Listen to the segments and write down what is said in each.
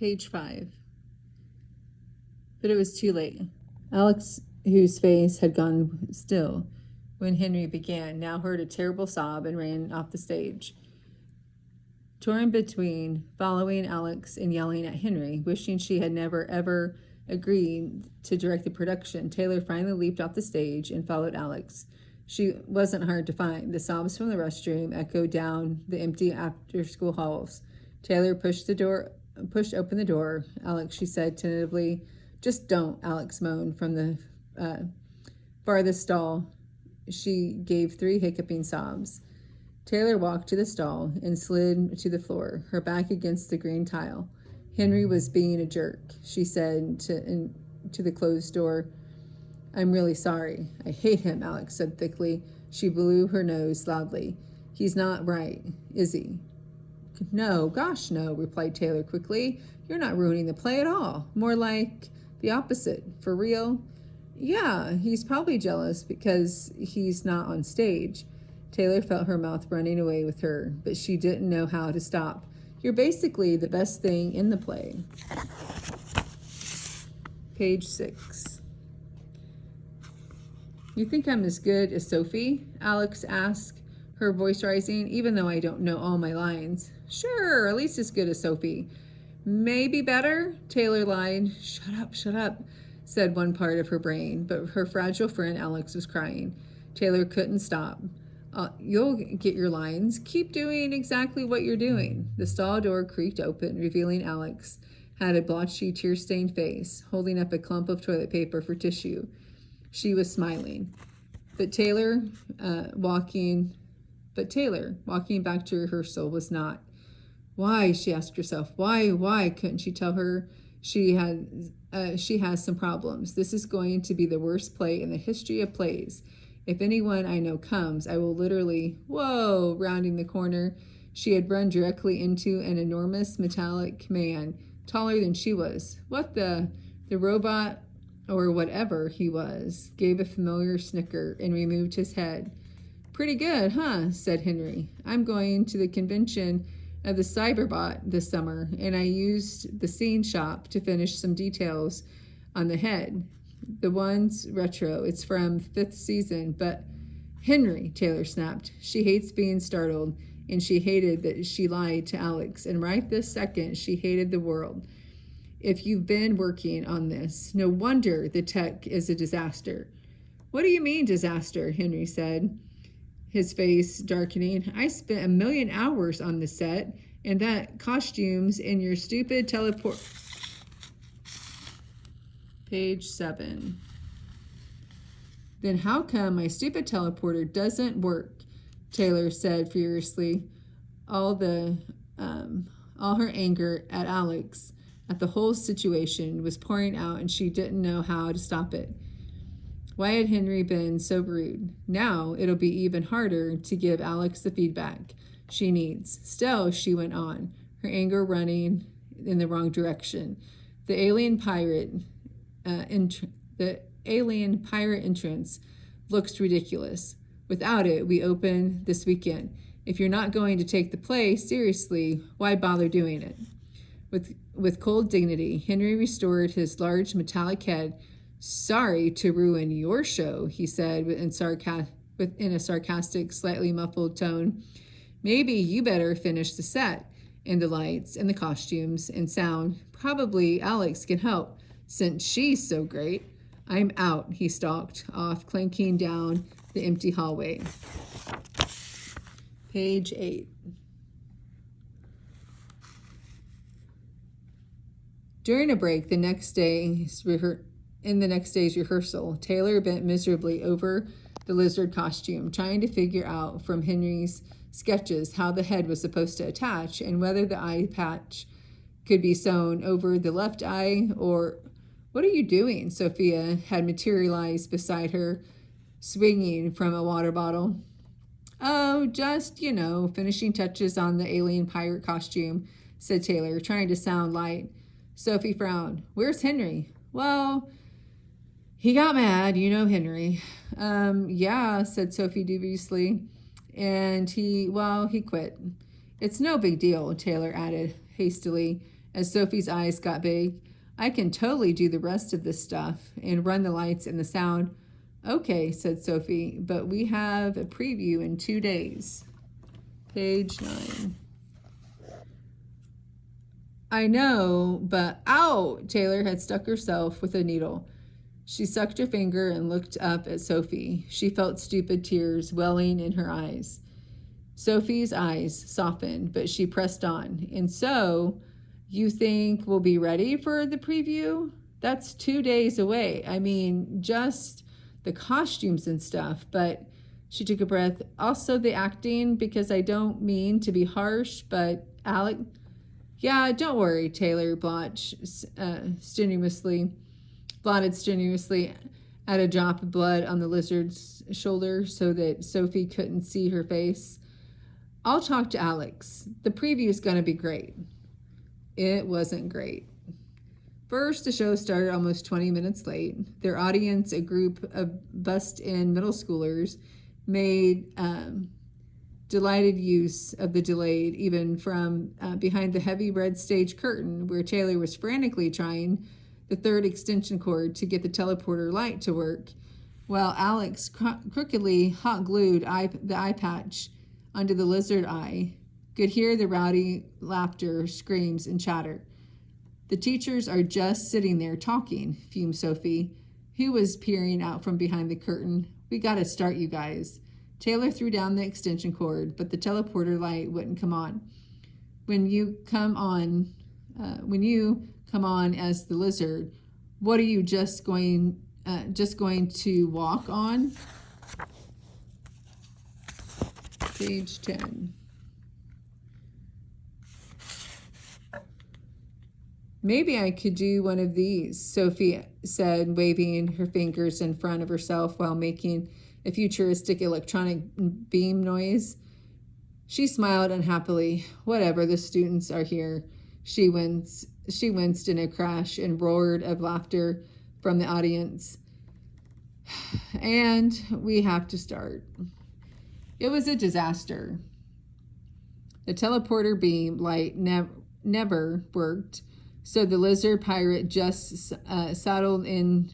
Page 5. But it was too late. Alex, whose face had gone still when Henry began, now heard a terrible sob and ran off the stage. Torn between following Alex and yelling at Henry, wishing she had never ever agreed to direct the production, Taylor finally leaped off the stage and followed Alex. She wasn't hard to find. The sobs from the restroom echoed down the empty after-school halls. Taylor pushed open the door. Alex, she said tentatively. Just don't, Alex moaned from the farthest stall. She gave 3 hiccuping sobs. Taylor walked to the stall and slid to the floor, her back against the green tile. Henry was being a jerk, she said to the closed door. I'm really sorry. I hate him, Alex said thickly. She blew her nose loudly. He's not right, is he? No, gosh, no, replied Taylor quickly. You're not ruining the play at all. More like the opposite. For real? Yeah, he's probably jealous because he's not on stage. Taylor felt her mouth running away with her, but she didn't know how to stop. You're basically the best thing in the play. Page 6. You think I'm as good as Sophie? Alex asked, her voice rising, even though I don't know all my lines. Sure, at least as good as Sophie. Maybe better? Taylor lied. Shut up, said one part of her brain, but her fragile friend Alex was crying. Taylor couldn't stop. You'll get your lines. Keep doing exactly what you're doing. The stall door creaked open, revealing Alex had a blotchy, tear-stained face, holding up a clump of toilet paper for tissue. She was smiling. But Taylor, walking back to rehearsal, was not. Why, she asked herself, why couldn't she tell her she has some problems? This is going to be the worst play in the history of plays. If anyone I know comes, I will literally, whoa, rounding the corner. She had run directly into an enormous metallic man, taller than she was. What the robot, or whatever he was, gave a familiar snicker and removed his head. Pretty good, huh? Said Henry. I'm going to the convention of the Cyberbot this summer, and I used the scene shop to finish some details on the head. The one's retro. It's from 5th season, but Henry, Taylor snapped. She hates being startled, and she hated that she lied to Alex, and right this second she hated the world. If you've been working on this, no wonder the tech is a disaster. What do you mean disaster? Henry said, his face darkening. I spent 1,000,000 hours on the set, and that costumes and your stupid teleport. Page 7. Then how come my stupid teleporter doesn't work? Taylor said furiously, all her anger at Alex, at the whole situation, was pouring out, and she didn't know how to stop it. Why had Henry been so rude? Now it'll be even harder to give Alex the feedback she needs. Still, she went on, her anger running in the wrong direction. The alien pirate entrance looks ridiculous. Without it, we open this weekend. If you're not going to take the play seriously, why bother doing it? With cold dignity, Henry restored his large metallic head. Sorry to ruin your show, he said in a sarcastic, slightly muffled tone. Maybe you better finish the set, and the lights, and the costumes, and sound. Probably Alex can help, since she's so great. I'm out, he stalked off, clanking down the empty hallway. Page 8. During a break in the next day's rehearsal, Taylor bent miserably over the lizard costume, trying to figure out from Henry's sketches how the head was supposed to attach and whether the eye patch could be sewn over the left eye or... What are you doing? Sophia had materialized beside her, swinging from a water bottle. Oh, just, finishing touches on the alien pirate costume, said Taylor, trying to sound light. Sophie frowned. Where's Henry? Well, he got mad, Henry. Yeah, said Sophie dubiously. And he quit. It's no big deal, Taylor added hastily, as Sophie's eyes got big. I can totally do the rest of this stuff and run the lights and the sound. Okay, said Sophie, but we have a preview in 2 days. Page 9. I know, but ow! Taylor had stuck herself with a needle. She sucked her finger and looked up at Sophie. She felt stupid tears welling in her eyes. Sophie's eyes softened, but she pressed on. And so, you think we'll be ready for the preview? That's 2 days away. I mean, just the costumes and stuff. But she took a breath. Also the acting, because I don't mean to be harsh, but Alec... Yeah, don't worry, Taylor blotted strenuously at a drop of blood on the lizard's shoulder so that Sophie couldn't see her face. I'll talk to Alex. The preview is going to be great. It wasn't great. First, the show started almost 20 minutes late. Their audience, a group of bussed-in middle schoolers, made delighted use of the delayed, even from behind the heavy red stage curtain where Taylor was frantically trying the third extension cord to get the teleporter light to work, while Alex crookedly hot-glued the eye patch under the lizard eye, could hear the rowdy laughter, screams, and chatter. The teachers are just sitting there talking, fumed Sophie, who was peering out from behind the curtain. We gotta start, you guys. Taylor threw down the extension cord, but the teleporter light wouldn't come on. When you come on as the lizard, what are you just going to walk on? Page 10. Maybe I could do one of these, Sophie said, waving her fingers in front of herself while making a futuristic electronic beam noise. She smiled unhappily. Whatever, the students are here. She winced in a crash and roared of laughter from the audience. And we have to start. It was a disaster. The teleporter beam light never worked, so the lizard pirate just saddled in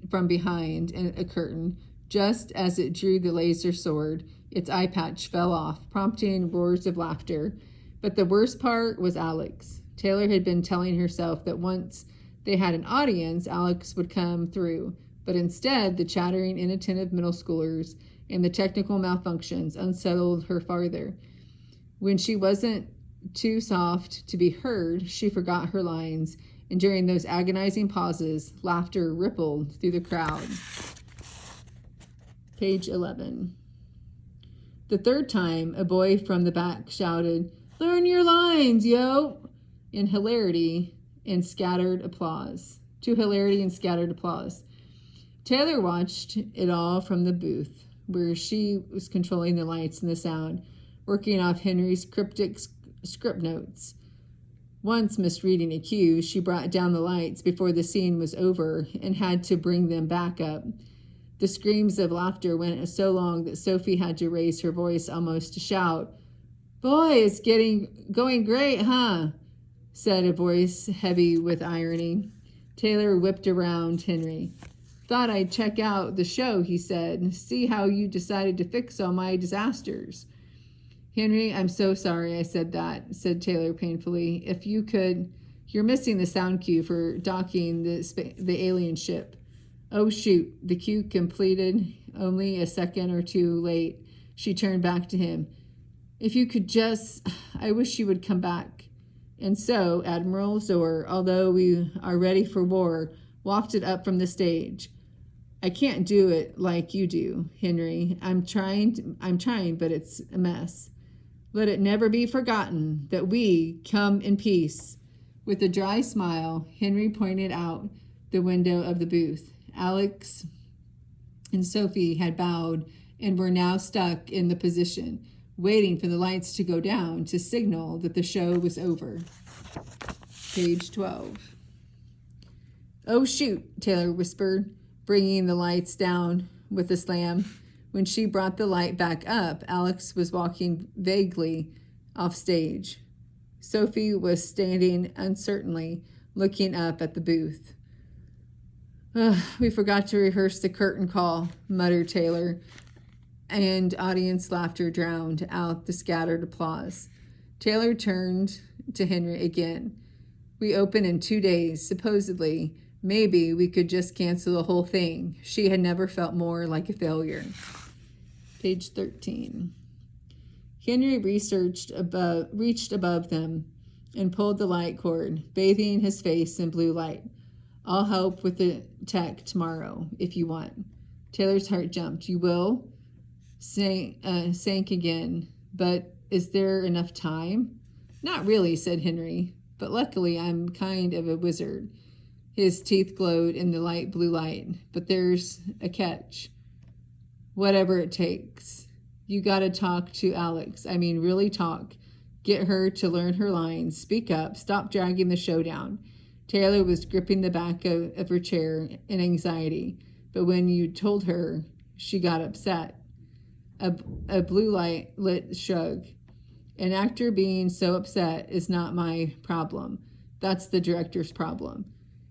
from behind a curtain. Just as it drew the laser sword, its eye patch fell off, prompting roars of laughter. But the worst part was Alex. Taylor had been telling herself that once they had an audience, Alex would come through. But instead, the chattering, inattentive middle schoolers and the technical malfunctions unsettled her farther. When she wasn't too soft to be heard, she forgot her lines, and during those agonizing pauses, laughter rippled through the crowd. Page 11. The third time, a boy from the back shouted, "Learn your lines, yo!" in hilarity and scattered applause. Taylor watched it all from the booth, where she was controlling the lights and the sound, working off Henry's cryptic script notes. Once misreading a cue, she brought down the lights before the scene was over and had to bring them back up. The screams of laughter went so long that Sophie had to raise her voice almost to shout. "Boy, it's going great, huh?" said a voice heavy with irony. Taylor whipped around Henry. "Thought I'd check out the show," he said. "See how you decided to fix all my disasters." "Henry, I'm so sorry I said that," said Taylor painfully. "If you could, you're missing the sound cue for docking the alien ship." "Oh, shoot," the cue completed only a second or two late. She turned back to him. "If you could just, I wish you would come back." And so Admiral Zor, although we are ready for war, wafted up from the stage. "I can't do it like you do, Henry. I'm trying, but it's a mess. Let it never be forgotten that we come in peace." With a dry smile, Henry pointed out the window of the booth. Alex and Sophie had bowed and were now stuck in the position, waiting for the lights to go down to signal that the show was over. Page 12. "Oh, shoot," Taylor whispered, bringing the lights down with a slam. When she brought the light back up, Alex was walking vaguely off stage. Sophie was standing uncertainly, looking up at the booth. We forgot to rehearse the curtain call, muttered Taylor, and audience laughter drowned out the scattered applause. Taylor turned to Henry again. We open in 2 days, supposedly. Maybe we could just cancel the whole thing. She had never felt more like a failure. Page 13. Henry reached above them and pulled the light cord, bathing his face in blue light. I'll help with the tech tomorrow, if you want. Taylor's heart jumped. You will? Sank again. But is there enough time? Not really, said Henry. But luckily I'm kind of a wizard. His teeth glowed in the light blue light. But there's a catch. Whatever it takes. You gotta talk to Alex. I mean, really talk. Get her to learn her lines. Speak up. Stop dragging the show down. Taylor was gripping the back of her chair in anxiety. But when you told her, she got upset. A blue light lit shrug. An actor being so upset is not my problem. That's the director's problem.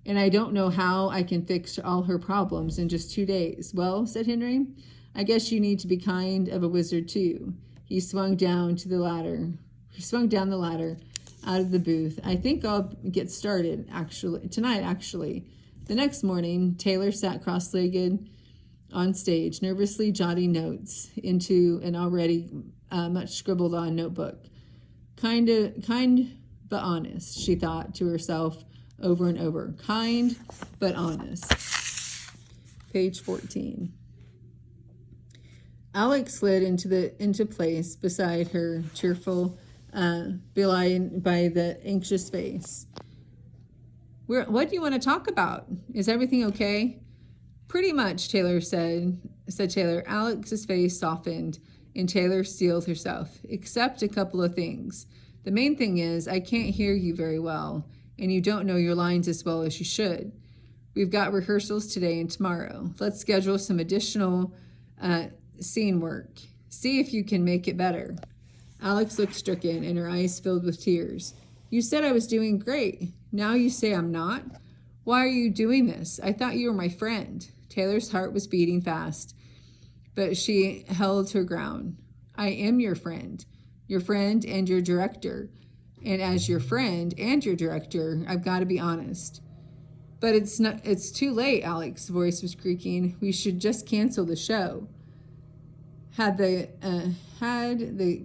And I don't know how I can fix all her problems in just 2 days. Well, said Henry, I guess you need to be kind of a wizard too. He swung down the ladder out of the booth. I think I'll get started tonight. The next morning, Taylor sat cross-legged on stage, nervously jotting notes into an already much scribbled on notebook. Kind but honest, she thought to herself over and over. Kind but honest. Page 14. Alex slid into place beside her, cheerful, belied by the anxious face. What do you want to talk about? Is everything okay? Pretty much, said Taylor. Alex's face softened, and Taylor steeled herself, except a couple of things. The main thing is, I can't hear you very well, and you don't know your lines as well as you should. We've got rehearsals today and tomorrow. Let's schedule some additional scene work. See if you can make it better. Alex looked stricken, and her eyes filled with tears. You said I was doing great. Now you say I'm not? Why are you doing this? I thought you were my friend. Taylor's heart was beating fast, but she held her ground. I am your friend and your director. And as your friend and your director, I've got to be honest. But it's too late, Alex's voice was creaking. We should just cancel the show. Had the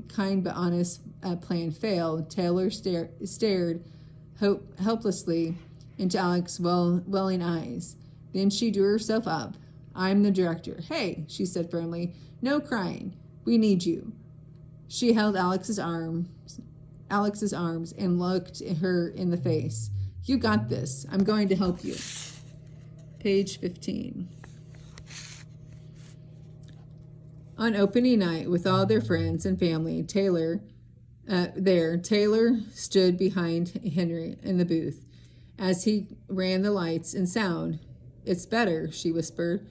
kind but honest plan failed, Taylor stared helplessly into Alex's welling eyes. Then she drew herself up. I'm the director. Hey, she said firmly. No crying. We need you. She held Alex's arms and looked her in the face. You got this. I'm going to help you. Page 15. On opening night, with all their friends and family, Taylor stood behind Henry in the booth as he ran the lights and sound. It's better, she whispered.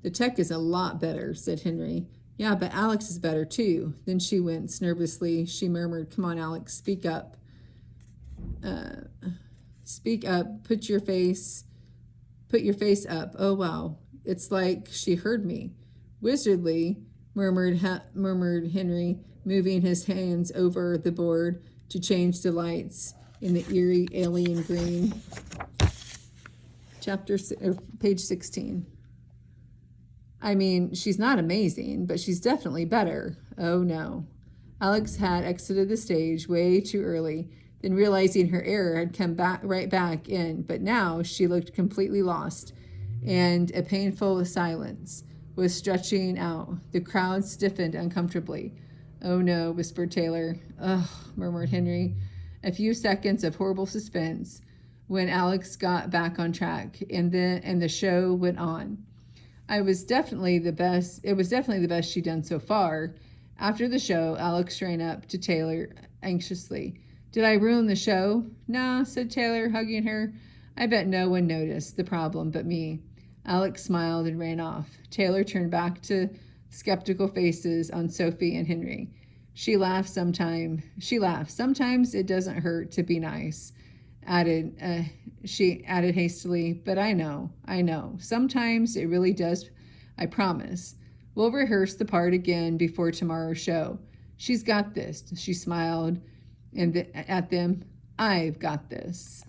The tech is a lot better, said Henry. Yeah, but Alex is better too. Then she winced nervously. She murmured, Come on, Alex, speak up. Speak up. Put your face up. Oh, wow. It's like she heard me. Wizardly, murmured Henry, moving his hands over the board to change the lights in the eerie alien green. Page 16. I mean, she's not amazing, but she's definitely better. Oh, no. Alex had exited the stage way too early, then realizing her error had come right back in, but now she looked completely lost, and a painful silence was stretching out. The crowd stiffened uncomfortably. Oh, no, whispered Taylor. Ugh, murmured Henry. A few seconds of horrible suspense when Alex got back on track, and the show went on. It was definitely the best she'd done so far. After the show, Alex ran up to Taylor anxiously. Did I ruin the show? Nah, said Taylor, hugging her. I bet no one noticed the problem but me. Alex smiled and ran off. Taylor turned back to skeptical faces on Sophie and Henry. She laughed. Sometimes it doesn't hurt to be nice. She added hastily, but I know. Sometimes it really does. I promise. We'll rehearse the part again before tomorrow's show. She's got this. She smiled at them. I've got this.